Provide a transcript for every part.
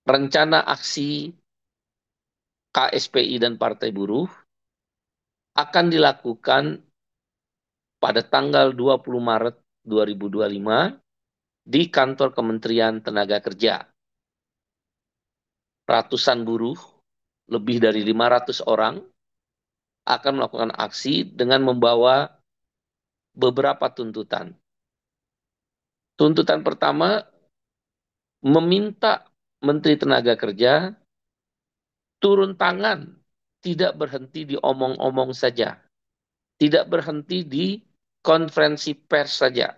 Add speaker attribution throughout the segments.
Speaker 1: rencana aksi KSPI dan Partai Buruh akan dilakukan pada tanggal 20 Maret 2025 di kantor Kementerian Tenaga Kerja. Ratusan buruh, lebih dari 500 orang, akan melakukan aksi dengan membawa beberapa tuntutan. Tuntutan pertama, meminta Menteri Tenaga Kerja turun tangan, tidak berhenti di omong-omong saja, tidak berhenti di konferensi pers saja,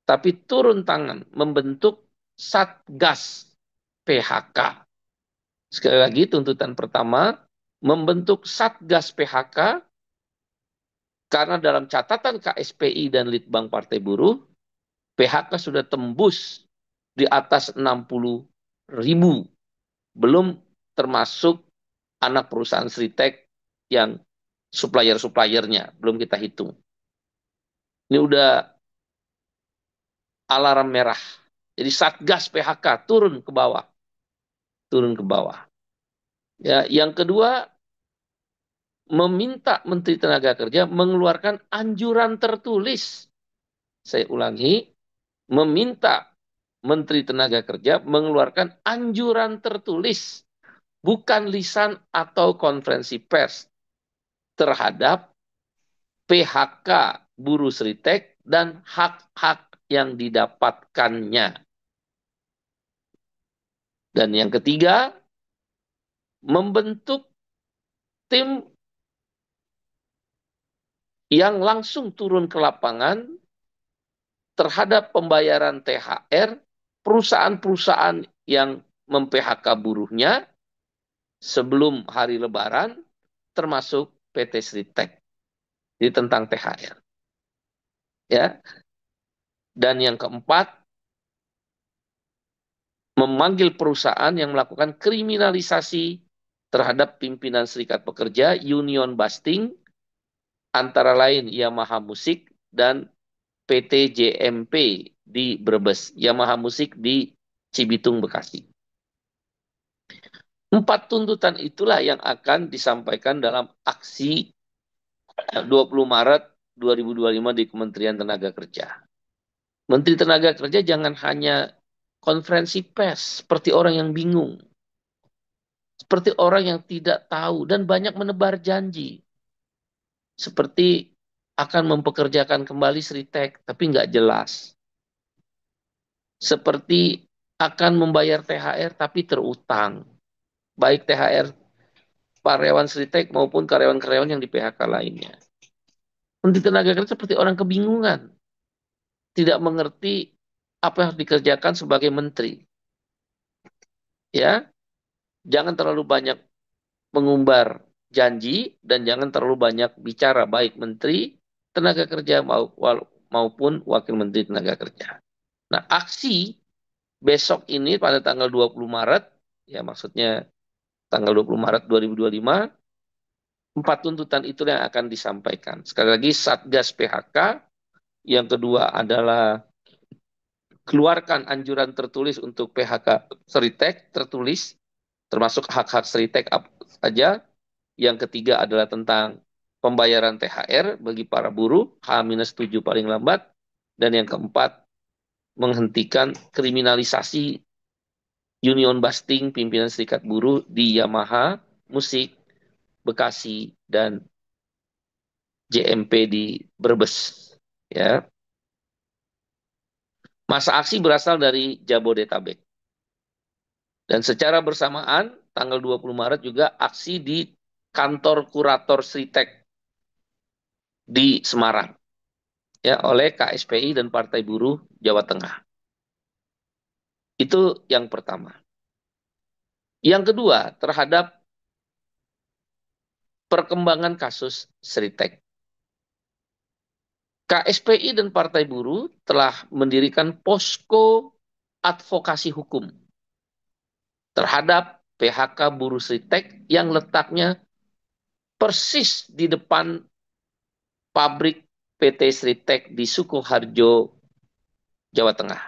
Speaker 1: tapi turun tangan membentuk Satgas PHK. Sekali lagi, tuntutan pertama, membentuk Satgas PHK, karena dalam catatan KSPI dan Litbang Partai Buruh, PHK sudah tembus di atas 60.000, belum termasuk anak perusahaan Sritek yang supplier-suppliernya, belum kita hitung. Ini udah alarm merah. Jadi Satgas PHK turun ke bawah, turun ke bawah. Ya, yang kedua, meminta Menteri Tenaga Kerja mengeluarkan anjuran tertulis. Saya ulangi, meminta Menteri Tenaga Kerja mengeluarkan anjuran tertulis, bukan lisan atau konferensi pers, terhadap PHK buruh Sritek dan hak-hak yang didapatkannya. Dan yang ketiga, membentuk tim yang langsung turun ke lapangan terhadap pembayaran THR perusahaan-perusahaan yang mem-PHK buruhnya sebelum hari Lebaran, termasuk PT Sritek. Jadi tentang THR. Ya. Dan yang keempat, memanggil perusahaan yang melakukan kriminalisasi terhadap pimpinan Serikat Pekerja, union busting, antara lain Yamaha Musik dan PT JMP di Brebes, Yamaha Musik di Cibitung, Bekasi. 4 tuntutan itulah yang akan disampaikan dalam aksi 20 Maret 2025 di Kementerian Tenaga Kerja. Menteri Tenaga Kerja jangan hanya konferensi pers seperti orang yang bingung, seperti orang yang tidak tahu dan banyak menebar janji. Seperti akan mempekerjakan kembali Sritek, tapi nggak jelas. Seperti akan membayar THR tapi terutang. Baik THR karyawan Sritek maupun karyawan-karyawan yang di PHK lainnya. Menteri Tenaga Kerja seperti orang kebingungan. Tidak mengerti apa yang harus dikerjakan sebagai menteri. Ya, jangan terlalu banyak mengumbar janji dan jangan terlalu banyak bicara, baik Menteri Tenaga Kerja maupun Wakil Menteri Tenaga Kerja. Nah, aksi besok ini pada tanggal 20 Maret, ya maksudnya tanggal 20 Maret 2025, 4 tuntutan itu yang akan disampaikan. Sekali lagi, Satgas PHK, yang kedua adalah keluarkan anjuran tertulis untuk PHK Sritek, tertulis, termasuk hak-hak Sritek apa saja. Yang ketiga adalah tentang pembayaran THR bagi para buruh, H-7 paling lambat. Dan yang keempat, menghentikan kriminalisasi union busting pimpinan serikat buruh di Yamaha, Musik, Bekasi, dan JMP di Brebes. Ya. Masa aksi berasal dari Jabodetabek. Dan secara bersamaan, tanggal 20 Maret juga aksi di kantor kurator Sritek di Semarang, ya, oleh KSPI dan Partai Buruh Jawa Tengah. Itu yang pertama. Yang kedua, terhadap perkembangan kasus Sritek. KSPI dan Partai Buruh telah mendirikan posko advokasi hukum terhadap PHK buruh Sritek yang letaknya persis di depan pabrik PT Sritek di Sukoharjo, Jawa Tengah.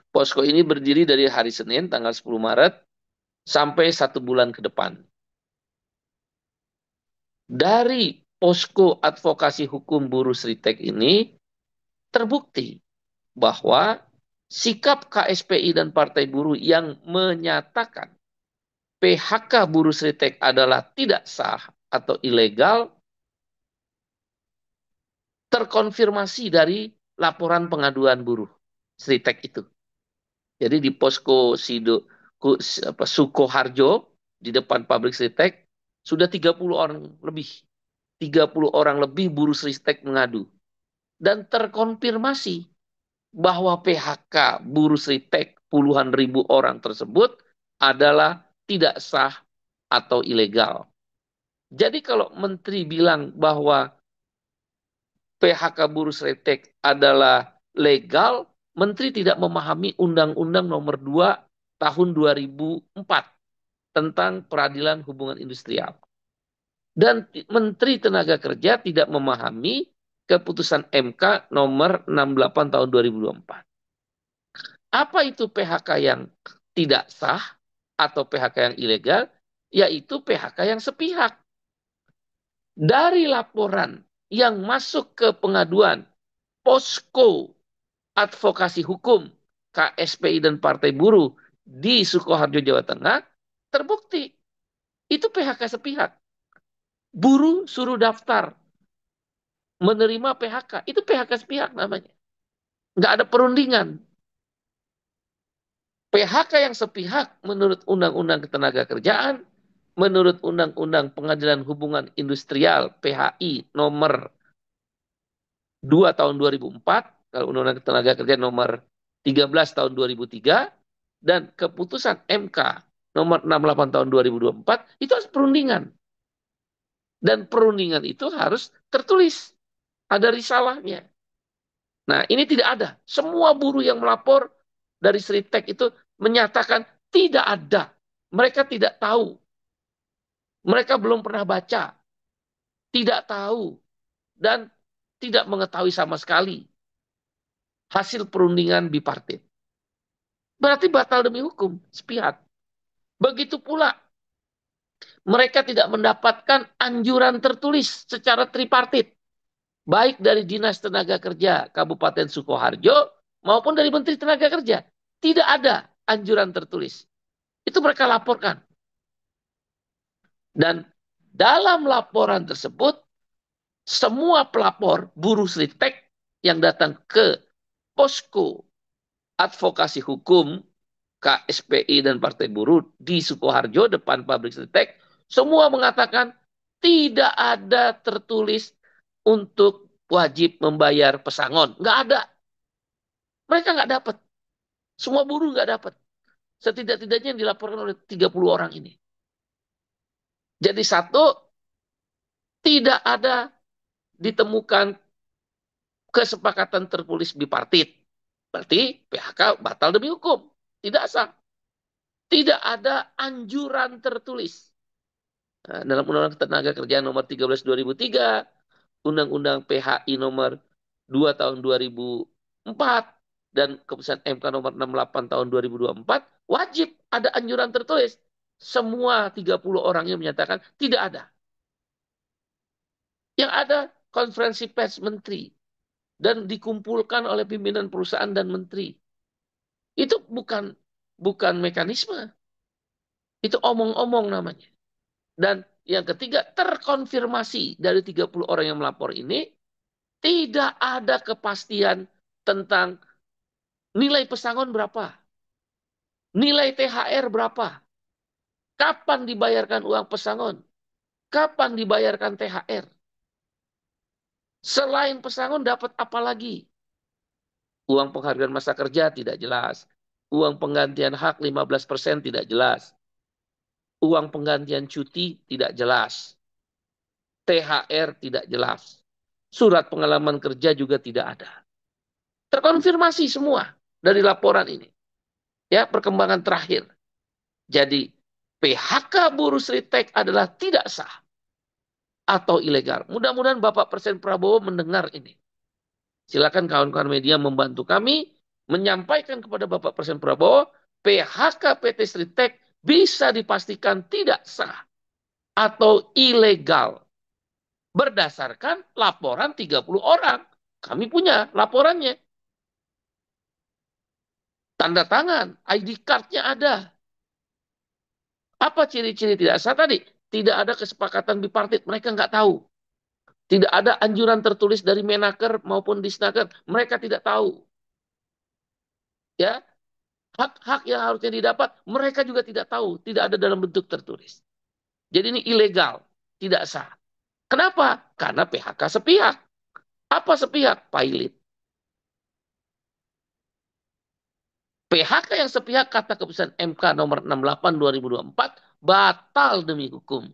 Speaker 1: Posko ini berdiri dari hari Senin tanggal 10 Maret sampai 1 bulan ke depan. Dari posko advokasi hukum buruh Sritek ini terbukti bahwa sikap KSPI dan Partai Buruh yang menyatakan PHK buruh Sritek adalah tidak sah atau ilegal terkonfirmasi dari laporan pengaduan buruh Sritek itu. Jadi di posko Sukoharjo di depan pabrik Sritek sudah 30 orang lebih. 30 orang lebih buruh Sritek mengadu. Dan terkonfirmasi bahwa PHK buruh Sritek puluhan ribu orang tersebut adalah tidak sah atau ilegal. Jadi kalau Menteri bilang bahwa PHK buruh Sritek adalah legal, Menteri tidak memahami Undang-Undang Nomor 2 Tahun 2004 tentang Peradilan Hubungan Industrial. Dan Menteri Tenaga Kerja tidak memahami keputusan MK Nomor 68 Tahun 2024. Apa itu PHK yang tidak sah atau PHK yang ilegal? Yaitu PHK yang sepihak. Dari laporan yang masuk ke pengaduan posko advokasi hukum KSPI dan Partai Buruh di Sukoharjo, Jawa Tengah, terbukti itu PHK sepihak. Buruh suruh daftar menerima PHK, itu PHK sepihak namanya. Nggak ada perundingan. PHK yang sepihak menurut Undang-Undang Ketenagakerjaan, menurut Undang-Undang Pengadilan Hubungan Industrial PHI nomor 2 tahun 2004, kalau Undang-Undang Ketenagakerjaan nomor 13 tahun 2003, dan keputusan MK nomor 68 tahun 2024, itu harus perundingan. Dan perundingan itu harus tertulis. Ada risalahnya. Nah, ini tidak ada. Semua buruh yang melapor dari Sritek itu menyatakan tidak ada. Mereka tidak tahu. Mereka belum pernah baca. Tidak tahu. Dan tidak mengetahui sama sekali hasil perundingan bipartit. Berarti batal demi hukum, sepihak. Begitu pula, mereka tidak mendapatkan anjuran tertulis secara tripartit. Baik dari Dinas Tenaga Kerja Kabupaten Sukoharjo maupun dari Menteri Tenaga Kerja. Tidak ada anjuran tertulis. Itu mereka laporkan. Dan dalam laporan tersebut, semua pelapor buruh Sritek yang datang ke posko advokasi hukum KSPI dan Partai Buruh di Sukoharjo depan pabrik Sritek, semua mengatakan tidak ada tertulis untuk wajib membayar pesangon. Nggak ada. Mereka nggak dapat. Semua buruh nggak dapat. Setidak-tidaknya yang dilaporkan oleh 30 orang ini. Jadi satu, tidak ada ditemukan kesepakatan tertulis bipartit. Berarti PHK batal demi hukum. Tidak sah. Tidak ada anjuran tertulis. Nah, dalam Undang-Undang Ketenagakerjaan nomor 13 2003, Undang-Undang PHI nomor 2 tahun 2004, dan keputusan MK nomor 68 tahun 2024, wajib ada anjuran tertulis. Semua 30 orangnya menyatakan tidak ada. Yang ada konferensi pers menteri dan dikumpulkan oleh pimpinan perusahaan dan menteri. Itu bukan mekanisme. Itu omong-omong namanya. Dan yang ketiga, terkonfirmasi dari 30 orang yang melapor ini, tidak ada kepastian tentang nilai pesangon berapa, nilai THR berapa, kapan dibayarkan uang pesangon, kapan dibayarkan THR. Selain pesangon dapat apa lagi? Uang penghargaan masa kerja tidak jelas. Uang penggantian hak 15% tidak jelas. Uang penggantian cuti tidak jelas. THR tidak jelas. Surat pengalaman kerja juga tidak ada. Terkonfirmasi semua dari laporan ini. Ya, perkembangan terakhir. Jadi PHK buruh Sritek adalah tidak sah atau ilegal. Mudah-mudahan Bapak Presiden Prabowo mendengar ini. Silakan kawan-kawan media membantu kami menyampaikan kepada Bapak Presiden Prabowo, PHK PT Sritek bisa dipastikan tidak sah atau ilegal berdasarkan laporan 30 orang. Kami punya laporannya. Tanda tangan, ID card-nya ada. Apa ciri-ciri tidak sah tadi? Tidak ada kesepakatan bipartit, mereka nggak tahu. Tidak ada anjuran tertulis dari Menaker maupun Disnaker, mereka tidak tahu. Ya, hak-hak yang harusnya didapat, mereka juga tidak tahu, tidak ada dalam bentuk tertulis. Jadi ini ilegal, tidak sah. Kenapa? Karena PHK sepihak. Apa sepihak? Pilot. PHK yang sepihak kata keputusan MK nomor 68 2024 batal demi hukum.